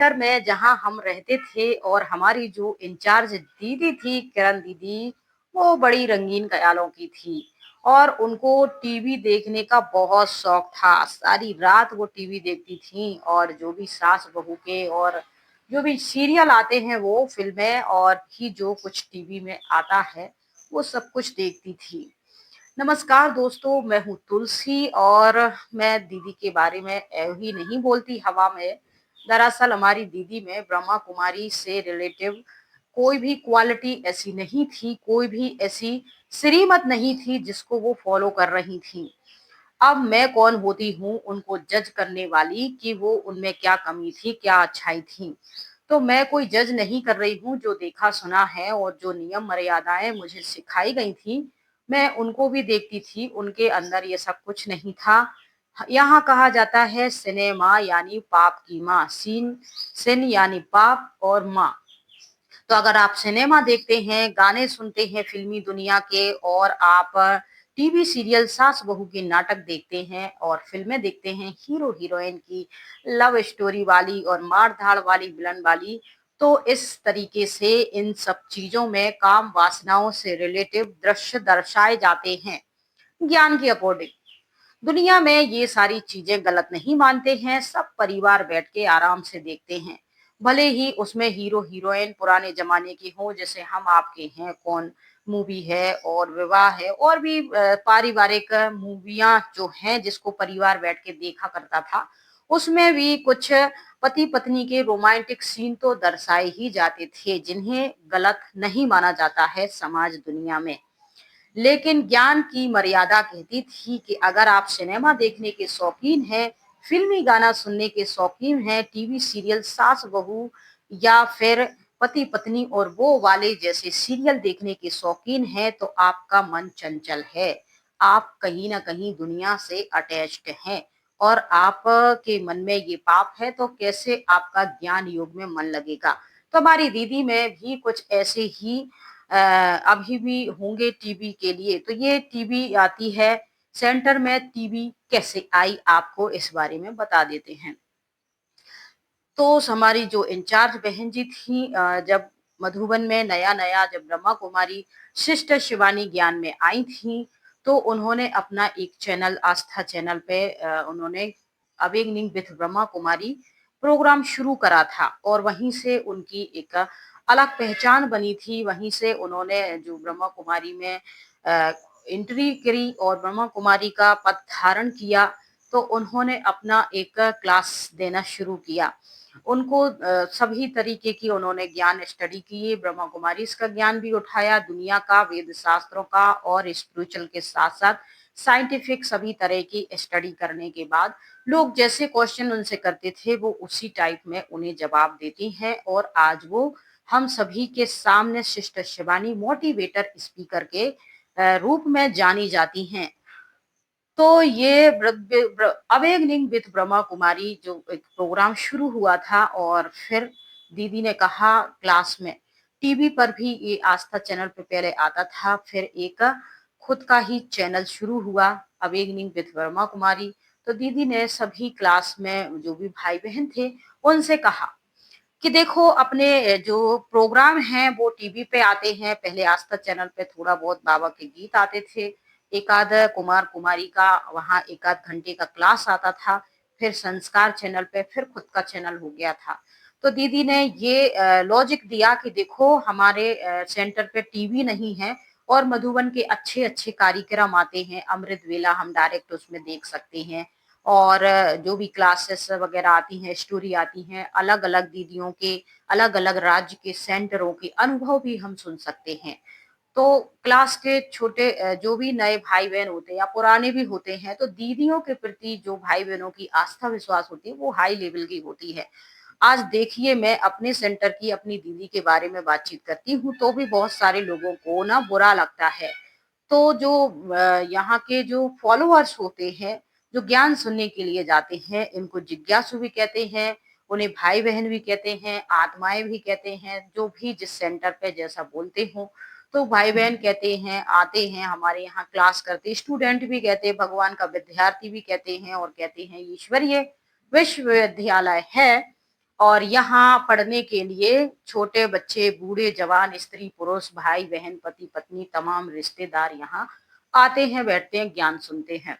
घर में जहाँ हम रहते थे और हमारी जो इंचार्ज दीदी थी किरण दीदी, वो बड़ी रंगीन ख्यालों की थी और उनको टीवी देखने का बहुत शौक था। सारी रात वो टीवी देखती थी और जो भी सास बहू के और जो भी सीरियल आते हैं वो फिल्में और भी जो कुछ टीवी में आता है वो सब कुछ देखती थी। नमस्कार दोस्तों, मैं हूँ तुलसी और मैं दीदी के बारे में ही नहीं बोलती हवा में। दरअसल हमारी दीदी में ब्रह्मा कुमारी से रिलेटिव कोई भी क्वालिटी ऐसी नहीं थी, कोई भी ऐसी श्रीमत नहीं थी जिसको वो फॉलो कर रही थी। अब मैं कौन होती हूँ उनको जज करने वाली कि वो उनमें क्या कमी थी, क्या अच्छाई थी। तो मैं कोई जज नहीं कर रही हूँ। जो देखा सुना है और जो नियम मर्यादाएं मुझे सिखाई गई थी, मैं उनको भी देखती थी। उनके अंदर ये सब कुछ नहीं था। यहाँ कहा जाता है सिनेमा यानी पाप की माँ, सीन सिन यानी पाप और माँ। तो अगर आप सिनेमा देखते हैं, गाने सुनते हैं फिल्मी दुनिया के और आप टीवी सीरियल सास बहू के नाटक देखते हैं और फिल्में देखते हैं हीरो हीरोइन की लव स्टोरी वाली और मार धाड़ वाली विलन वाली, तो इस तरीके से इन सब चीजों में काम वासनाओं से रिलेटिव दृश्य दर्शाए जाते हैं ज्ञान के अकॉर्डिंग। दुनिया में ये सारी चीजें गलत नहीं मानते हैं, सब परिवार बैठ के आराम से देखते हैं। भले ही उसमें हीरो हीरोइन पुराने जमाने की हो, जैसे हम आपके हैं कौन मूवी है और विवाह है और भी पारिवारिक मूवियां जो हैं जिसको परिवार बैठ के देखा करता था। उसमें भी कुछ पति पत्नी के रोमांटिक सीन तो दर्शाए ही जाते थे जिन्हें गलत नहीं माना जाता है समाज दुनिया में। लेकिन ज्ञान की मर्यादा कहती थी कि अगर आप सिनेमा देखने के शौकीन हैं, फिल्मी गाना सुनने के शौकीन हैं, टीवी सीरियल सास बहू या फिर पति पत्नी और वो वाले जैसे सीरियल देखने के शौकीन हैं, तो आपका मन चंचल है। आप कहीं ना कहीं दुनिया से अटैच्ड हैं और आप के मन में ये पाप है, तो कैसे आपका ज्ञान योग में मन लगेगा। तो हमारी दीदी में भी कुछ ऐसे ही अभी भी होंगे टीवी के लिए। तो ये टीवी आती है सेंटर में, टीवी कैसे आई आपको इस बारे में बता देते हैं। तो हमारी जो इंचार्ज बहन जी थी, जब मधुबन में नया नया जब ब्रह्मा कुमारी सिस्टर शिवानी ज्ञान में आई थी, तो उन्होंने अपना एक चैनल आस्था चैनल पे उन्होंने awakening with Brahma Kumari program शुरू करा था और वहीं से उनकी एक अलग पहचान बनी थी। वहीं से उन्होंने जो ब्रह्मा कुमारी में एंट्री करी और ब्रह्मा कुमारी का पद धारण किया, तो उन्होंने अपना एक क्लास देना शुरू किया। उनको सभी तरीके की उन्होंने ज्ञान स्टडी किए, ब्रह्मा कुमारी इसका ज्ञान भी उठाया, दुनिया का, वेद शास्त्रों का और स्पिरिचुअल के साथ साथ साइंटिफिक सभी तरह की स्टडी करने के बाद लोग जैसे क्वेश्चन उनसे करते थे वो उसी टाइप में उन्हें जवाब देती हैं और आज वो हम सभी के सामने सिस्टर शिवानी मोटिवेटर स्पीकर के रूप में जानी जाती हैं। तो ये अवेकनिंग विथ ब्रह्मा कुमारी जो एक प्रोग्राम शुरू हुआ था और फिर दीदी ने कहा क्लास में, टीवी पर भी ये आस्था चैनल पे पहले आता था, फिर एक खुद का ही चैनल शुरू हुआ अवेकनिंग विथ ब्रह्मा कुमारी। तो दीदी ने सभी क्लास में जो भी भाई बहन थे उनसे कहा कि देखो अपने जो प्रोग्राम हैं वो टीवी पे आते हैं, पहले आस्था चैनल पे थोड़ा बहुत बाबा के गीत आते थे, एक आध कुमार कुमारी का वहाँ एक आध घंटे का क्लास आता था, फिर संस्कार चैनल पे फिर खुद का चैनल हो गया था। तो दीदी ने ये लॉजिक दिया कि देखो हमारे सेंटर पे टीवी नहीं है और मधुबन के अच्छे अच्छे कार्यक्रम आते हैं, अमृत वेला हम डायरेक्ट उसमें देख सकते हैं और जो भी क्लासेस वगैरह आती हैं, स्टोरी आती हैं, अलग अलग दीदियों के अलग अलग राज्य के सेंटरों के अनुभव भी हम सुन सकते हैं। तो क्लास के छोटे जो भी नए भाई बहन होते हैं या पुराने भी होते हैं, तो दीदियों के प्रति जो भाई बहनों की आस्था विश्वास होती है वो हाई लेवल की होती है। आज देखिए मैं अपने सेंटर की अपनी दीदी के बारे में बातचीत करती हूँ तो भी बहुत सारे लोगों को ना बुरा लगता है। तो जो यहाँ के जो फॉलोअर्स होते हैं, जो ज्ञान सुनने के लिए जाते हैं, इनको जिज्ञासु भी कहते हैं, उन्हें भाई बहन भी कहते हैं, आत्माएं भी कहते हैं, जो भी जिस सेंटर पे जैसा बोलते हो। तो भाई बहन कहते हैं, आते हैं हमारे यहाँ क्लास करते, स्टूडेंट भी कहते हैं, भगवान का विद्यार्थी भी कहते हैं और कहते हैं ईश्वरीय विश्वविद्यालय है और यहाँ पढ़ने के लिए छोटे बच्चे, बूढ़े, जवान, स्त्री, पुरुष, भाई, बहन, पति, पत्नी, तमाम रिश्तेदार यहाँ आते हैं, बैठते हैं, ज्ञान सुनते हैं।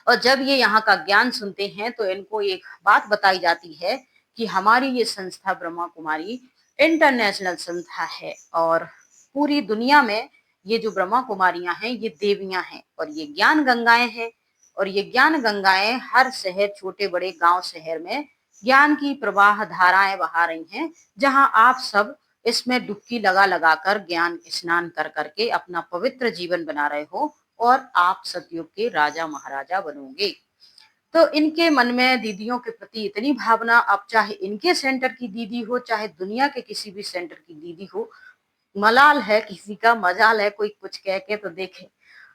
और जब ये यहाँ का ज्ञान सुनते हैं तो इनको एक बात बताई जाती है कि हमारी ये संस्था ब्रह्मा कुमारी इंटरनेशनल संस्था है और पूरी दुनिया में ये जो ब्रह्मा कुमारियां हैं ये देवियां हैं और ये ज्ञान गंगाएं हैं। और ये ज्ञान गंगाएं हर शहर, छोटे बड़े गांव शहर में ज्ञान की प्रवाह धाराएं बहा रही हैं, जहां आप सब इसमें डुबकी लगा लगा कर ज्ञान स्नान कर करके अपना पवित्र जीवन बना रहे हो और आप सतयुग के राजा महाराजा बनोगे। तो इनके मन में दीदियों के प्रति इतनी भावना, अब चाहे इनके सेंटर की दीदी हो, चाहे दुनिया के किसी भी सेंटर की दीदी हो, मलाल है किसी का, मजाल है कोई कुछ कह के तो देखे।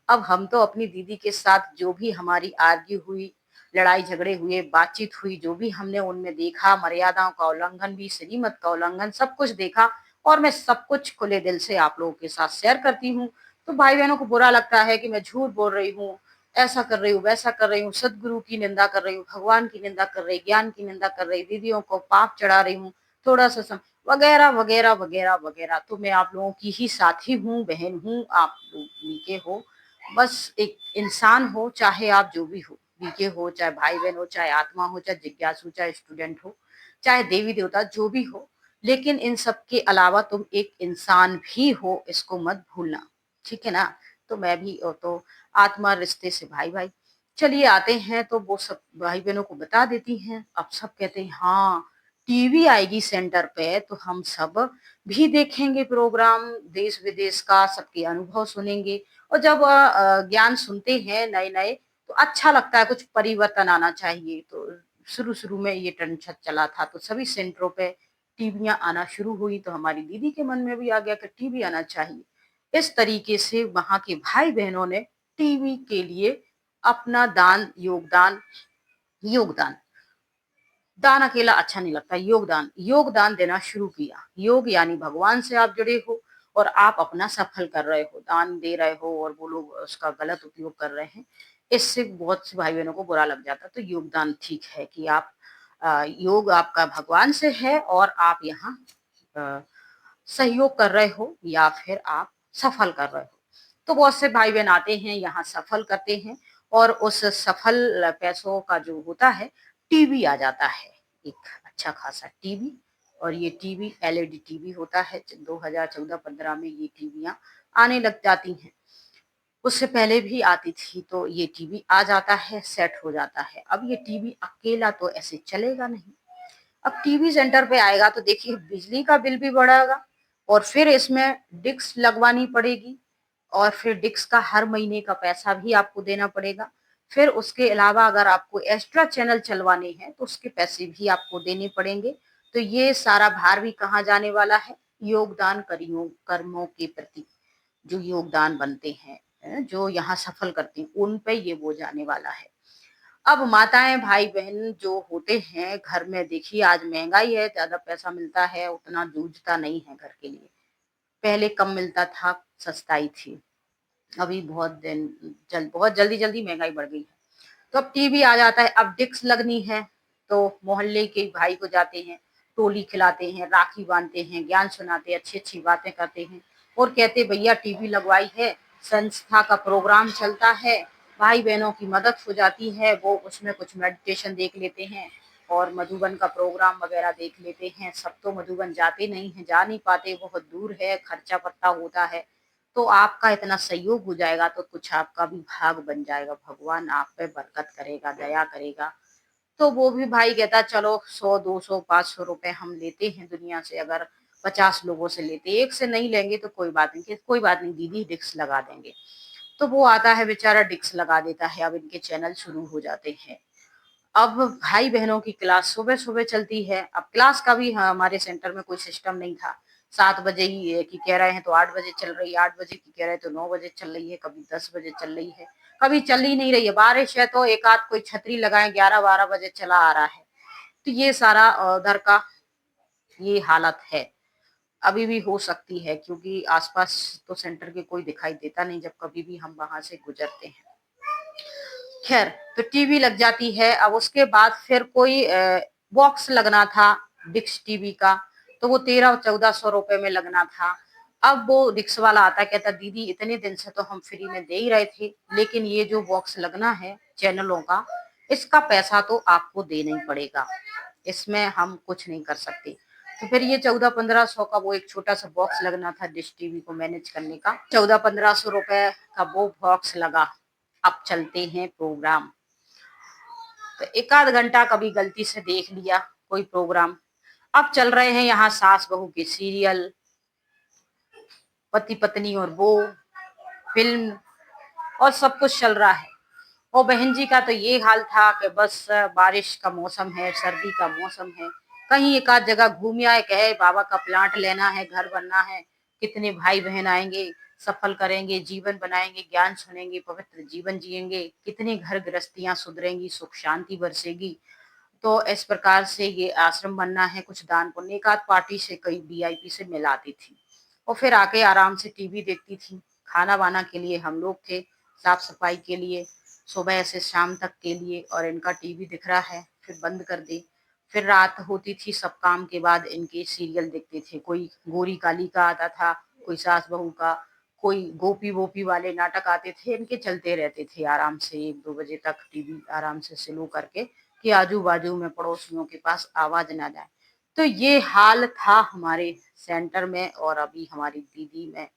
अब हम तो अपनी दीदी के साथ जो भी हमारी आर्ग्यू हुई, लड़ाई झगड़े हुए, बातचीत हुई, जो भी हमने उनमें देखा, मर्यादाओं का उल्लंघन भी, श्रीमत का उल्लंघन, सब कुछ देखा और मैं सब कुछ खुले दिल से आप लोगों के साथ शेयर करती हूँ। तो भाई बहनों को बुरा लगता है कि मैं झूठ बोल रही हूँ, ऐसा कर रही हूँ, वैसा कर रही हूँ, सदगुरु की निंदा कर रही हूँ, भगवान की निंदा कर रही, ज्ञान की निंदा कर रही, दीदियों को पाप चढ़ा रही हूँ, थोड़ा सा वगैरह वगैरह वगैरह वगैरह। तो मैं आप लोगों की ही साथी हूँ, बहन हूँ, आप लोग मीके हो, बस एक इंसान हो, चाहे आप जो भी हो, मीके हो, चाहे भाई बहन हो, चाहे आत्मा हो, चाहे जिज्ञासु, चाहे स्टूडेंट हो, चाहे देवी देवता जो भी हो, लेकिन इन सब के अलावा तुम एक इंसान भी हो, इसको मत भूलना, ठीक है ना। तो मैं भी तो आत्मा रिश्ते से भाई भाई। चलिए आते हैं तो वो सब भाई बहनों को बता देती हैं। अब सब कहते हैं हाँ टीवी आएगी सेंटर पे तो हम सब भी देखेंगे प्रोग्राम, देश विदेश का सबके अनुभव सुनेंगे। और जब ज्ञान सुनते हैं नए नए तो अच्छा लगता है, कुछ परिवर्तन आना चाहिए। तो शुरू शुरू में ये टेंशन चला था तो सभी सेंटरों पे टीवियां आना शुरू हुई, तो हमारी दीदी के मन में भी आ गया कि टीवी आना चाहिए। इस तरीके से वहां के भाई बहनों ने टीवी के लिए अपना दान, योगदान, योगदान, दान अकेला अच्छा नहीं लगता, योगदान योगदान देना शुरू किया। योग यानी भगवान से आप जुड़े हो और आप अपना सफल कर रहे हो, दान दे रहे हो और वो लोग उसका गलत उपयोग कर रहे हैं, इससे बहुत से भाई बहनों को बुरा लग जाता। तो योगदान ठीक है कि आप योग आपका भगवान से है और आप यहाँ सहयोग कर रहे हो या फिर आप सफल कर रहे हो। तो बहुत से भाई बहन आते हैं यहाँ सफल करते हैं और उस सफल पैसों का जो होता है टीवी आ जाता है, एक अच्छा खासा टीवी। और ये टीवी एलईडी टीवी होता है। 2014-15 में ये टीवियां आने लग जाती हैं, उससे पहले भी आती थी। तो ये टीवी आ जाता है, सेट हो जाता है। अब ये टीवी अकेला तो ऐसे चलेगा नहीं। अब टीवी सेंटर पे आएगा तो देखिए बिजली का बिल भी बढ़ेगा और फिर इसमें डिक्स लगवानी पड़ेगी और फिर डिक्स का हर महीने का पैसा भी आपको देना पड़ेगा। फिर उसके अलावा अगर आपको एक्स्ट्रा चैनल चलवाने हैं तो उसके पैसे भी आपको देने पड़ेंगे। तो ये सारा भार भी कहाँ जाने वाला है, योगदान करियो कर्मों के प्रति जो योगदान बनते हैं, जो यहाँ सफल करते हैं, उन पे ये वो जाने वाला है। अब माताएं भाई बहन जो होते हैं घर में, देखिए आज महंगाई है, ज्यादा पैसा मिलता है, उतना जूझता नहीं है घर के लिए। पहले कम मिलता था, सस्ताई थी। अभी बहुत जल्दी जल्दी महंगाई बढ़ गई है। तो अब टीवी आ जाता है। अब डिक्स लगनी है तो मोहल्ले के भाई को जाते हैं, टोली खिलाते हैं, राखी बांधते हैं, ज्ञान सुनाते हैं, अच्छी अच्छी बातें करते हैं और कहते भैया टीवी लगवाई है, संस्था का प्रोग्राम चलता है, भाई बहनों की मदद हो जाती है। वो उसमें कुछ मेडिटेशन देख लेते हैं और मधुबन का प्रोग्राम वगैरह देख लेते हैं। सब तो मधुबन जाते नहीं है, जा नहीं पाते, बहुत दूर है, खर्चा पत्ता होता है। तो आपका इतना सहयोग हो जाएगा तो कुछ आपका भी भाग बन जाएगा, भगवान आप पे बरकत करेगा, दया करेगा। तो वो भी भाई कहता चलो 100, 200, 500 रुपए हम लेते हैं दुनिया से, अगर 50 लोगों से लेते, एक से नहीं लेंगे तो कोई बात नहीं, कोई बात नहीं दीदी डिक्स लगा देंगे। तो वो आता है बेचारा, डिक्स लगा देता है। अब इनके चैनल शुरू हो जाते हैं। अब भाई बहनों की क्लास सुबह सुबह चलती है। अब क्लास का भी हमारे सेंटर में कोई सिस्टम नहीं था। 7 बजे ही की कह रहे हैं तो 8 बजे चल रही है, 8 बजे की कह रहे हैं तो 9 बजे चल रही है, कभी 10 बजे चल रही है, कभी चल ही नहीं रही है। बारिश है तो एक आध कोई छतरी लगाए, 11-12 बजे चला आ रहा है। तो ये सारा उधर का ये हालत है। अभी भी हो सकती है क्योंकि आसपास तो सेंटर के कोई दिखाई देता नहीं जब कभी भी हम वहां से गुजरते हैं। खैर, तो टीवी लग जाती है। अब उसके बाद फिर कोई बॉक्स लगना था, डिक्स टीवी का, तो वो 1300-1400 रुपए में लगना था। अब वो डिक्स वाला आता कहता दीदी इतने दिन से तो हम फ्री में दे ही रहे थे, लेकिन ये जो बॉक्स लगना है चैनलों का, इसका पैसा तो आपको देना ही पड़ेगा, इसमें हम कुछ नहीं कर सकते। तो फिर ये 1400-1500 का वो एक छोटा सा बॉक्स लगना था डिश टीवी को मैनेज करने का, 1400-1500 रुपए का वो बॉक्स लगा। अब चलते हैं प्रोग्राम। तो एक आध घंटा कभी गलती से देख लिया कोई प्रोग्राम। अब चल रहे हैं यहाँ सास बहू के सीरियल, पति पत्नी और वो फिल्म, और सब कुछ चल रहा है। और बहन जी का तो ये हाल था कि बस बारिश का मौसम है, सर्दी का मौसम है, कहीं एक आध जगह घूम आए, कहे बाबा का प्लांट लेना है, घर बनना है, कितने भाई बहन आएंगे, सफल करेंगे, जीवन बनाएंगे, ज्ञान सुनेंगे, पवित्र जीवन जिएंगे, कितने घर गृहस्थियां सुधरेंगी, सुख शांति बरसेगी। तो इस प्रकार से ये आश्रम बनना है, कुछ दान पुण्य, एक आध पार्टी से कई वीआईपी से मिलाती थी और फिर आके आराम से टीवी देखती थी। खाना वाना के लिए हम लोग थे, साफ सफाई के लिए, सुबह से शाम तक के लिए, और इनका टीवी दिख रहा है फिर बंद कर दे। फिर रात होती थी, सब काम के बाद इनके सीरियल देखते थे, कोई गोरी काली का आता था, कोई सास बहू का, कोई गोपी वोपी वाले नाटक आते थे, इनके चलते रहते थे आराम से 1-2 बजे तक टीवी आराम से स्लो करके, कि आजू बाजू में पड़ोसियों के पास आवाज ना जाए। तो ये हाल था हमारे सेंटर में और अभी हमारी दीदी में।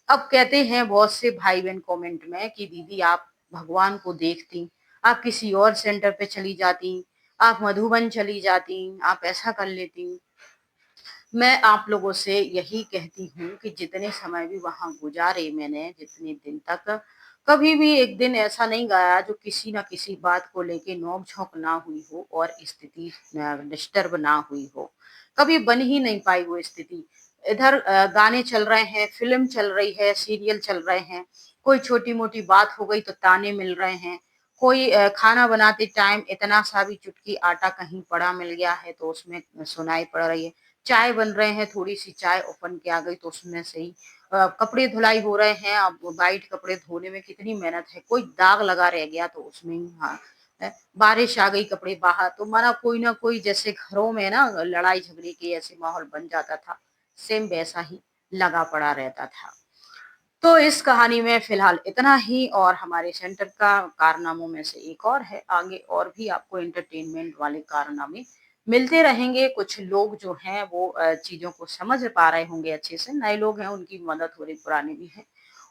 अब कहते हैं बहुत से भाई बहन कमेंट में कि दीदी आप भगवान को देखती, आप किसी और सेंटर पे चली जाती, आप मधुबन चली जाती, आप ऐसा कर लेती। मैं आप लोगों से यही कहती हूँ कि जितने समय भी वहां गुजारे मैंने, जितने दिन तक, कभी भी एक दिन ऐसा नहीं गया जो किसी ना किसी बात को लेके नोक झोंक ना हुई हो और स्थिति डिस्टर्ब ना हुई हो। कभी बन ही नहीं पाई वो स्थिति। इधर गाने चल रहे हैं, फिल्म चल रही है, सीरियल चल रहे हैं, कोई छोटी मोटी बात हो गई तो ताने मिल रहे हैं, कोई खाना बनाते टाइम इतना सा भी चुटकी आटा कहीं पड़ा मिल गया है तो उसमें सुनाई पड़ रही है, चाय बन रहे हैं, थोड़ी सी चाय ओपन के आ गई तो उसमें से ही कपड़े धुलाई हो रहे हैं। अब वाइट कपड़े धोने में कितनी मेहनत है, कोई दाग लगा रह गया तो उसमें ही, हाँ, बारिश आ गई कपड़े बाहर, तो माना कोई ना कोई, जैसे घरों में ना लड़ाई झगड़े के ऐसे माहौल बन जाता था, सेम वैसा ही लगा पड़ा रहता था। तो इस कहानी में फिलहाल इतना ही, और हमारे सेंटर का कारनामों में से एक और है, आगे और भी आपको एंटरटेनमेंट वाले कारनामे मिलते रहेंगे। कुछ लोग जो हैं वो चीजों को समझ पा रहे होंगे अच्छे से, नए लोग हैं उनकी मदद हो रही, पुराने भी हैं।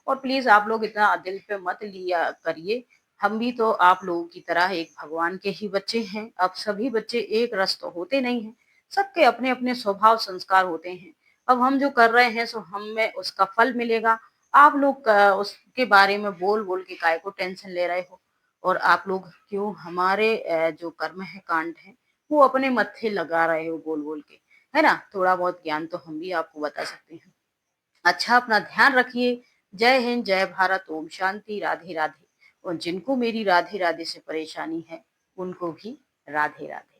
और प्लीज आप लोग इतना दिल पे मत लिया करिए, हम भी तो आप लोगों की तरह एक भगवान के ही बच्चे हैं। अब सभी बच्चे एक रस तो होते नहीं हैं, सबके अपने अपने स्वभाव संस्कार होते हैं। अब हम जो कर रहे हैं सो हमें उसका फल मिलेगा। आप लोग उसके बारे में बोल बोल के काय को टेंशन ले रहे हो, और आप लोग क्यों हमारे जो कर्म है, कांड है, वो अपने मत्थे लगा रहे हो बोल बोल के, है ना? थोड़ा बहुत ज्ञान तो हम भी आपको बता सकते हैं। अच्छा, अपना ध्यान रखिए। जय हिंद, जय भारत, ओम शांति, राधे राधे। और जिनको मेरी राधे राधे से परेशानी है उनको भी राधे राधे।